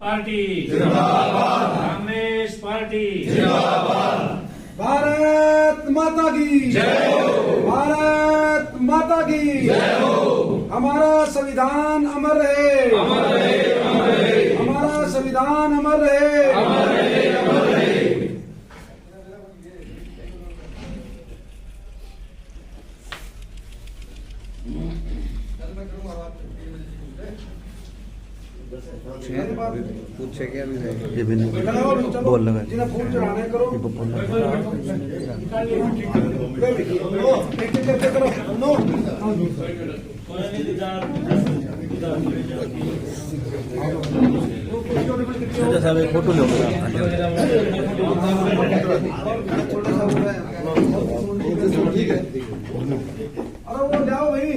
Party जिंदाबाद, Congress party जिंदाबाद। भारत माता की जय हो, भारत माता की जय हो। हमारा संविधान अमर रहे, अमर रहे, अमर रहे, हमारा संविधान अमर रहे, अमर रहे, अमर रहे। पूछे क्या भी ये भी नहीं बोल लगा जिन्हें फूल चढ़ाने करो साहब एक फोटो लो ठीक है। अरे वो ले आओ भाई,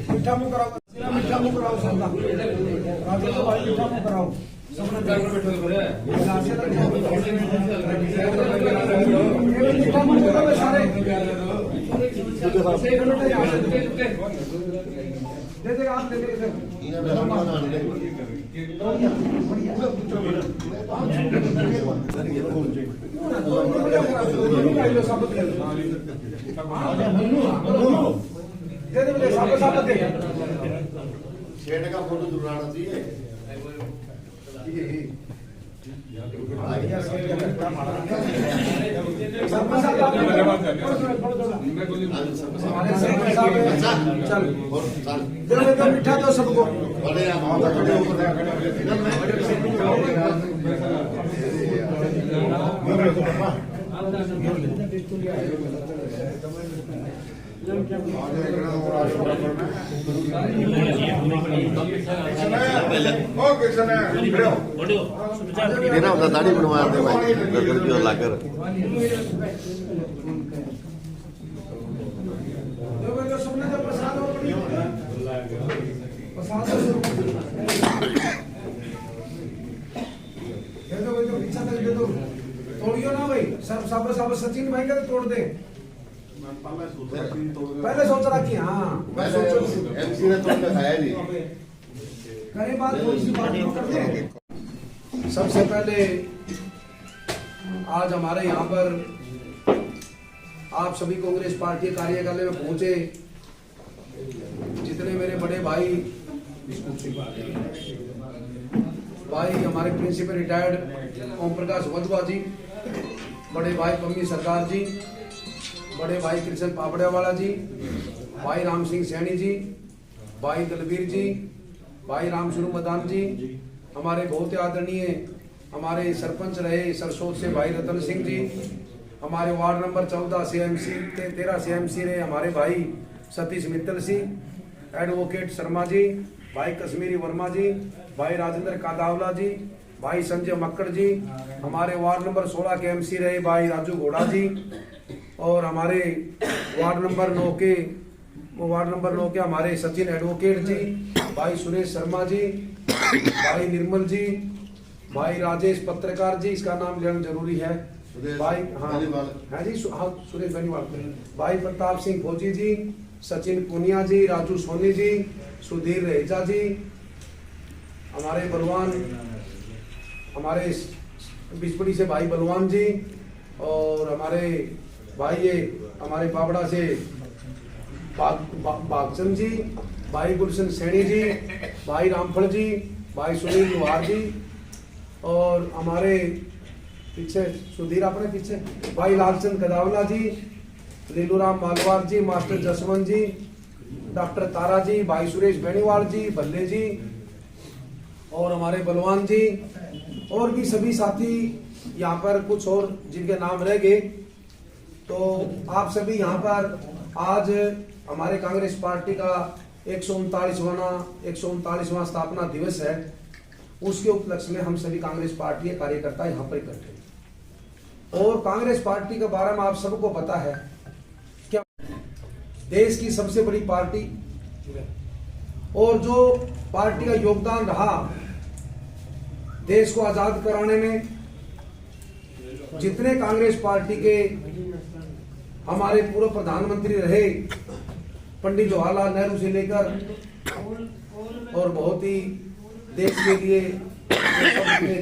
मीठा मुँह कराओ, मीठा मुँह कराओ सबका, राजेश भाई मीठा मुँह कराओ। मीठा मुँह कराओ सारे, दे दे आप, दे दे शेड का फोटो जरूर आना चाहिए। चल मीठा दो सबको। देना होता दाढ़ी बनवा दे भाई, रुपये लाकर। तोड़ियो ना भाई, सब सब सब सचिन भाई का तोड़ दे। पहले सोच रखी, हाँ एमसी ने तो दिखाया नहीं। कई बात करते हैं। सबसे पहले आज हमारे यहाँ पर आप सभी कांग्रेस पार्टी कार्यालय में पहुंचे, जितने मेरे बड़े भाई हमारे प्रिंसिपल रिटायर्ड ओम प्रकाश वधवा जी, बड़े भाई पम्मी सरकार जी, बड़े भाई कृष्ण पापड़ेवाला जी, भाई राम सिंह सैनी जी, भाई दलवीर जी, भाई राम स्वरूप मदान जी, हमारे बहुत आदरणीय हमारे सरपंच रहे सरसोद से भाई रतन सिंह जी, हमारे वार्ड नंबर 14 से एमसी 13 से एमसी रहे हमारे भाई सतीश मित्तल सिंह, एडवोकेट शर्मा जी, भाई कश्मीरी वर्मा जी, भाई राजेंद्र कादावला जी, भाई संजय मक्कड़ जी, हमारे वार्ड नंबर 16 के एमसी रहे भाई राजू घोड़ा जी, और हमारे वार्ड नंबर 9 के हमारे सचिन एडवोकेट जी, भाई सुरेश शर्मा जी, भाई निर्मल जी, भाई राजेश पत्रकार जी, इसका नाम लेना जरूरी है, भाई हाँ जी सुरेश बेनीवाल, भाई प्रताप सिंह फौजी जी, सचिन पुनिया जी, राजू सोनी जी, सुधीर रेजा जी, हमारे बलवान हमारे बिजपड़ी से भाई बलवान जी, और हमारे भाई ये हमारे पापड़ा से बागचंद जी, भाई गुलशन सैनी जी, भाई रामफल जी, भाई सुनील लोहार जी, और हमारे पीछे सुधीर अपने पीछे भाई लालचंद कदावला जी, लीलूराम मालवार जी, मास्टर जसवंत जी, डॉक्टर तारा जी, भाई सुरेश बेनीवाल जी, भल्ले जी, और हमारे बलवान जी, और भी सभी साथी यहाँ पर, कुछ और जिनके नाम रह गए। तो आप सभी यहाँ पर आज हमारे कांग्रेस पार्टी का 139वां स्थापना दिवस है, उसके उपलक्ष्य में हम सभी कांग्रेस पार्टी के कार्यकर्ता यहाँ पर इकट्ठे हैं। और कांग्रेस पार्टी के बारे में आप सबको पता है, क्या देश की सबसे बड़ी पार्टी, और जो पार्टी का योगदान रहा देश को आजाद कराने में, जितने कांग्रेस पार्टी के हमारे पूर्व प्रधानमंत्री रहे पंडित जवाहरलाल नेहरू से लेकर और बहुत ही देश के लिए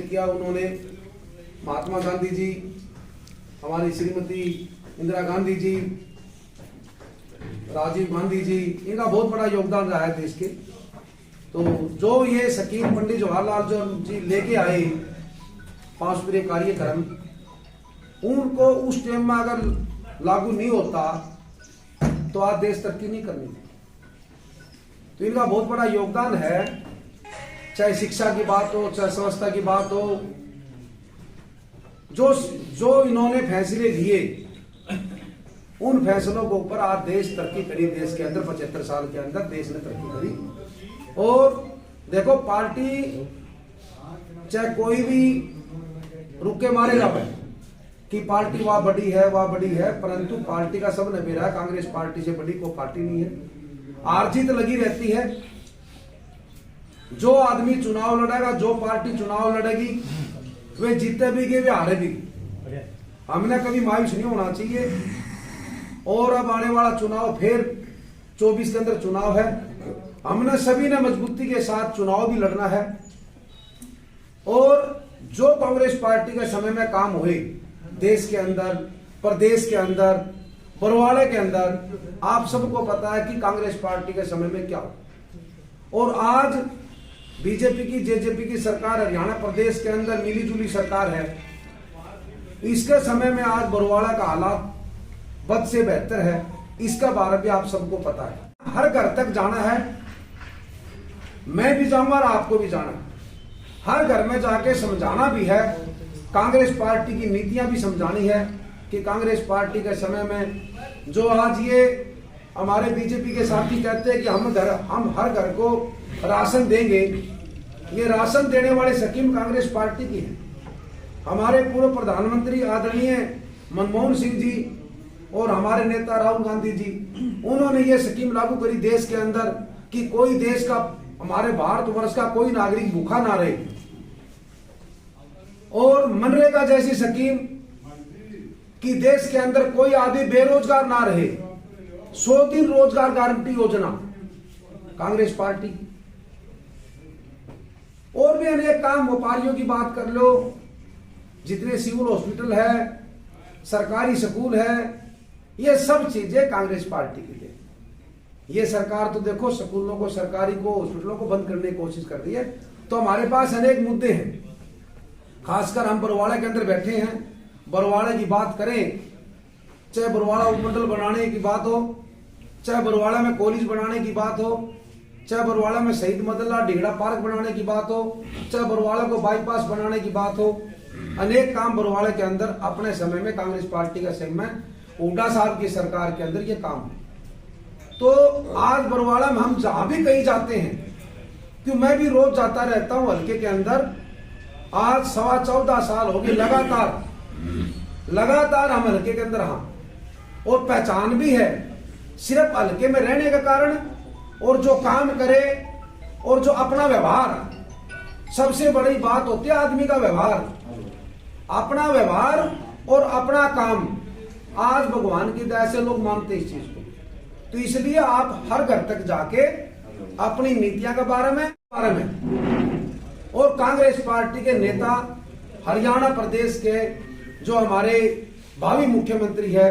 किया उन्होंने। महात्मा गांधी जी, हमारी श्रीमती इंदिरा गांधी जी, राजीव गांधी जी, इनका बहुत बड़ा योगदान रहा है देश के। तो जो ये स्कीम पंडित जवाहरलाल जी लेके आए 5 सूत्रीय कार्यक्रम, उनको उस टाइम में अगर लागू नहीं होता तो आज देश तरक्की नहीं करनी थी। तो इनका बहुत बड़ा योगदान है, चाहे शिक्षा की बात हो, चाहे स्वास्थ्य की बात हो। जो इन्होंने फैसले लिए, उन फैसलों के ऊपर आज देश तरक्की करी। देश के अंदर 75 साल के अंदर देश ने तरक्की करी। और देखो, पार्टी चाहे कोई भी रुके मारे जाए कि पार्टी वह बड़ी है, वह बड़ी है, परंतु पार्टी का सब नबेरा है। कांग्रेस पार्टी से बड़ी कोई पार्टी नहीं है। हार जीत लगी रहती है। जो आदमी चुनाव लड़ेगा, जो पार्टी चुनाव लड़ेगी, वे जीते भी गए, वे हारे भी गए। हमने कभी मायूस नहीं होना चाहिए। और अब आने वाला चुनाव फिर 24 के अंदर चुनाव है। हमने सभी ने मजबूती के साथ चुनाव भी लड़ना है। और जो कांग्रेस पार्टी के समय में काम हुए देश के अंदर, प्रदेश के अंदर, बरवाड़े के अंदर, आप सबको पता है कि कांग्रेस पार्टी के समय में क्या हो। और आज बीजेपी की, जेजेपी की सरकार हरियाणा प्रदेश के अंदर मिली जुली सरकार है। इसके समय में आज बरवाड़ा का हालात बद से बेहतर है। इसका बारे में आप सबको पता है। हर घर तक जाना है, मैं भी जाऊंगा और आपको भी जाना है। हर घर में जाके समझाना भी है, कांग्रेस पार्टी की नीतियां भी समझानी है कि कांग्रेस पार्टी के समय में जो आज ये हमारे बीजेपी के साथी कहते हैं कि हम हर घर को राशन देंगे, ये राशन देने वाले स्कीम कांग्रेस पार्टी की है। हमारे पूर्व प्रधानमंत्री आदरणीय मनमोहन सिंह जी और हमारे नेता राहुल गांधी जी, उन्होंने ये स्कीम लागू करी देश के अंदर कि कोई देश का, हमारे भारतवर्ष का कोई नागरिक भूखा ना रहे। और मनरेगा जैसी स्कीम कि देश के अंदर कोई आदमी बेरोजगार ना रहे। 100 दिन रोजगार गारंटी योजना कांग्रेस पार्टी। और भी अनेक काम, व्यापारियों की बात कर लो, जितने सिविल हॉस्पिटल है, सरकारी स्कूल है, ये सब चीजें कांग्रेस पार्टी की थी। ये सरकार तो देखो स्कूलों को, सरकारी को, हॉस्पिटलों को बंद करने की कोशिश कर रही है। तो हमारे पास अनेक मुद्दे हैं। खासकर हम बरवाड़े के अंदर बैठे हैं, बरवाड़े की बात करें, चाहे बरवाड़ा उपमंडल बनाने की बात हो, चाहे बरवाड़ा में कॉलेज बनाने की बात हो, चाहे बरवाड़ा में शहीद मदनलाल ढींगड़ा पार्क बनाने की बात हो, चाहे बरवाड़ा को बाईपास बनाने की बात हो। अनेक काम बरवाड़े के अंदर अपने समय में कांग्रेस पार्टी का समय में हुड्डा साहब की सरकार के अंदर ये काम। तो आज बरवाड़ा में हम जहां भी कहीं जाते हैं, क्यों मैं भी रोज जाता रहता हूं हल्के के अंदर। आज 14.25 साल हो गए लगातार हम हल्के के अंदर। हाँ, और पहचान भी है सिर्फ हल्के में रहने का कारण, और जो काम करे और जो अपना व्यवहार। सबसे बड़ी बात होती है आदमी का व्यवहार, अपना व्यवहार और अपना काम। आज भगवान की दया से लोग मानते इस चीज को। तो इसलिए आप हर घर तक जाके अपनी नीतियां के बारे में और कांग्रेस पार्टी के नेता, हरियाणा प्रदेश के जो हमारे भावी मुख्यमंत्री है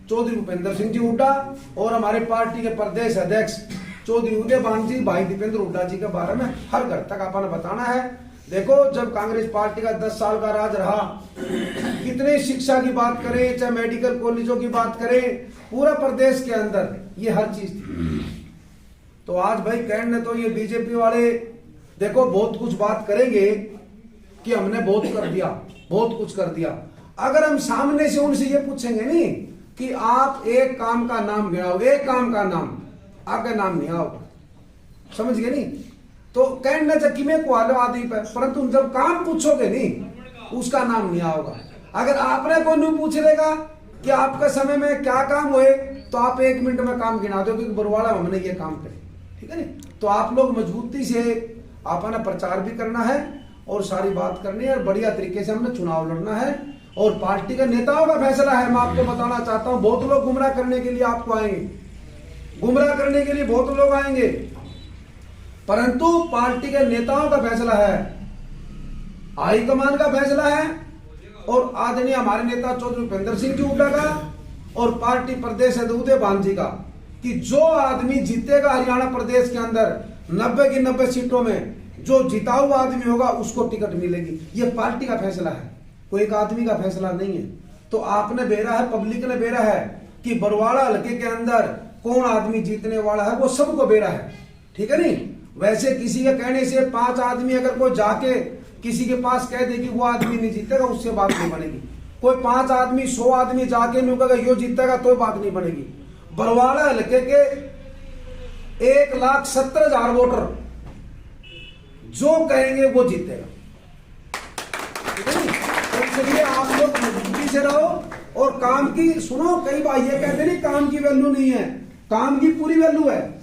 चौधरी भूपेंद्र सिंह जी हुड्डा, और हमारे पार्टी के प्रदेश अध्यक्ष चौधरी उदयभान जी, भाई दीपेंद्र हुड्डा जी के बारे में हर घर तक आपने बताना है। देखो, जब कांग्रेस पार्टी का 10 साल का राज रहा, कितने शिक्षा की बात करें, चाहे मेडिकल कॉलेजों की बात करें, पूरा प्रदेश के अंदर ये हर चीज थी। तो आज भाई कहने तो ये बीजेपी वाले देखो बहुत कुछ बात करेंगे कि हमने बहुत कर दिया, बहुत कुछ कर दिया। अगर हम सामने से उनसे ये पूछेंगे नहीं कि आप एक काम का नाम गिनाओ, एक काम का नाम, आपका नाम नहीं आओ, समझ गए नहीं? तो कहने चक्की में को आदि पर, परंतु जब काम पूछोगे नहीं उसका नाम नहीं आओगा। अगर आपने कोई नहीं पूछ लेगा कि आपके समय में क्या काम हुए, तो आप 1 मिनट में काम गिना दो कि बरवाड़ा हमने ये काम करे, ठीक है नहीं? तो आप लोग मजबूती से अपना प्रचार भी करना है और सारी बात करनी है, और बढ़िया तरीके से हमने चुनाव लड़ना है। और पार्टी के नेताओं का फैसला है। मैं आपको बताना चाहता हूं, बहुत लोग गुमराह करने के लिए आपको आएंगे, गुमराह करने के लिए बहुत लोग आएंगे। परंतु पार्टी के नेताओं का फैसला है, हाईकमान का फैसला है और आदरणीय हमारे नेता चौधरी भूपेंद्र सिंह जी हुड्डा का और पार्टी प्रदेश अध्यक्ष उदय भान जी का कि जो आदमी जीतेगा हरियाणा प्रदेश के अंदर 90 की 90 सीटों में, जो जिताऊ आदमी होगा उसको टिकट मिलेगी। ये पार्टी का फैसला है, कोई एक आदमी का फैसला नहीं है। तो आपने बेरा है, पब्लिक ने बेरा है कि बरवाड़ा हल्के के अंदर कौन आदमी जीतने वाला है, वो सबको बेरा है, ठीक है नहीं। वैसे किसी के कहने से 5 आदमी अगर कोई जाके किसी के पास कह दे कि वो आदमी नहीं जीतेगा, उससे बात नहीं बनेगी। कोई 5 आदमी 100 आदमी जाके नहीं कहेगा यो जीतेगा, तो बात नहीं बनेगी। बरवाड़ा हल्के के 1,70,000 वोटर जो कहेंगे वो जीतेगा, ठीक है नहीं। तो इसलिए आप लोग मजबूती से रहो और काम की सुनो। कई बार ये कहते नहीं काम की वैल्यू नहीं है, काम की पूरी वैल्यू है।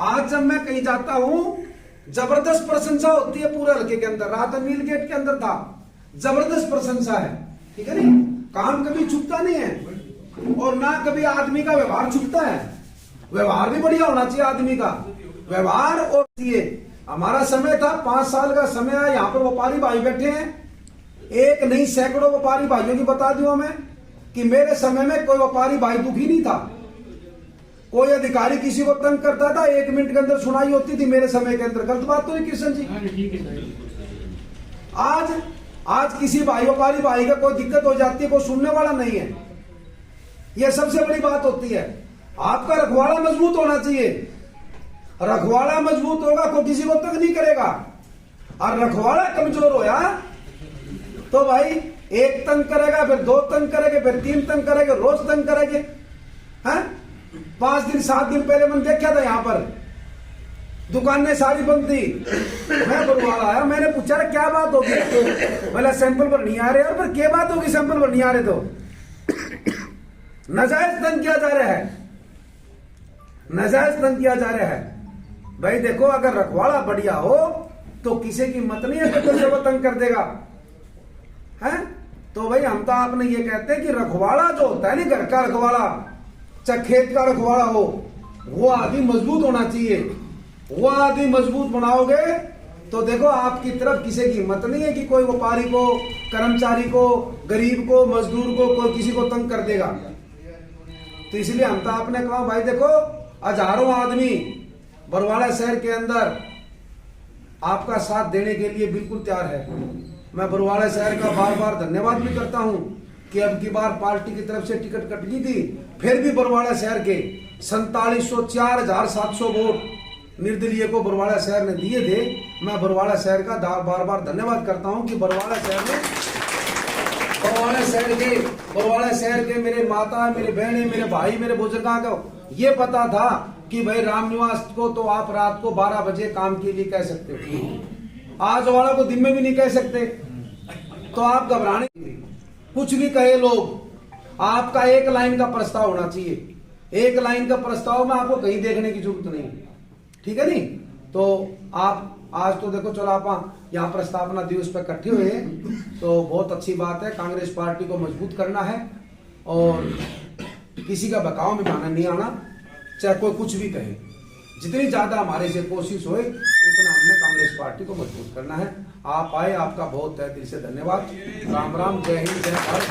आज जब मैं कहीं जाता हूं जबरदस्त प्रशंसा होती है पूरे हल्के के अंदर। रात मील गेट के अंदर था, जबरदस्त प्रशंसा है, ठीक है नहीं। काम कभी चुकता नहीं है और ना कभी आदमी का व्यवहार चुकता है। व्यवहार भी बढ़िया होना चाहिए आदमी का, व्यवहार। और हमारा समय था 5 साल का समय है, यहाँ पर व्यापारी भाई बैठे हैं, एक नहीं सैकड़ों व्यापारी भाइयों की बता दूं मैं कि मेरे समय में कोई व्यापारी भाई दुखी नहीं था। कोई अधिकारी किसी को तंग करता था 1 मिनट के अंदर सुनाई होती थी मेरे समय के अंदर। गलत बात तो नहीं कृष्ण जी? आज किसी भाई व्यापारी भाई का कोई दिक्कत हो जाती है, कोई सुनने वाला नहीं है। यह सबसे बड़ी बात होती है। आपका रखवाड़ा मजबूत होना चाहिए। रखवाड़ा मजबूत होगा तो किसी को तंग नहीं करेगा। और रखवाड़ा कमजोर होया तो भाई 1 तंग करेगा, फिर 2 तंग करेंगे, फिर 3 तंग करेंगे, रोज तंग करेंगे। हैं 5 दिन 7 दिन पहले मैंने देखा था यहाँ पर दुकानें सारी बंद थी। मैं बरवाड़ा आया, मैंने पूछा क्या बात होगी, बोला सैंपल पर नहीं आ रहे। और फिर क्या बात होगी सैंपल पर नहीं आ रहे? तो नाजायज तंग किया जा रहा है, नाजायज तंग किया जा रहा है। भाई देखो, अगर रखवाड़ा बढ़िया हो तो किसी की मत नहीं है तो कोई वो तंग कर देगा, है? तो भाई हम तो आपने ये कहते हैं कि रखवाड़ा जो होता है ना, घर का रखवाड़ा चाहे खेत का रखवाड़ा हो, वो आदमी मजबूत होना चाहिए। वो आदमी मजबूत बनाओगे तो देखो आपकी तरफ किसी की हिम्मत नहीं है कि कोई व्यापारी को, कर्मचारी को, गरीब को, मजदूर को, कोई किसी को तंग कर देगा। तो इसलिए हम तो आपने कहा भाई देखो, हजारों आदमी बरवाड़ा शहर के अंदर आपका साथ देने के लिए बिल्कुल तैयार है। मैं बरवाड़ा शहर का बार बार धन्यवाद भी करता हूं कि अब की बार पार्टी की तरफ से टिकट कट गई थी, फिर भी बरवाड़ा शहर के 4704,700 वोट निर्दलीय को बरवाड़ा शहर ने दिए थे। मैं बरवाड़ा शहर का बार बार धन्यवाद करता हूं कि बरवाड़ा शहर के मेरे माता, मेरे बहने, मेरे भाई, मेरे बुजुर्गों को ये पता था कि भाई रामनिवास को तो आप रात को 12 बजे काम के लिए कह सकते हो, आज वाला को दिन में भी नहीं कह सकते। तो आप घबराने, कुछ भी कहे लोग, आपका 1 लाइन का प्रस्ताव होना चाहिए। 1 लाइन का प्रस्ताव में आपको कहीं देखने की जरूरत नहीं, ठीक है नहीं। तो आप आज तो देखो, चलो आप यहाँ प्रस्तावना दिवस पर इकट्ठे हुए हैं तो बहुत अच्छी बात है। कांग्रेस पार्टी को मजबूत करना है और किसी का बहकाव में बहाना नहीं आना, चाहे कोई कुछ भी कहे। जितनी ज्यादा हमारे से कोशिश होए उतना हमने कांग्रेस पार्टी को मजबूत करना है। आप आए, आपका बहुत तहे दिल से धन्यवाद। राम राम, जय हिंद, जय भारत।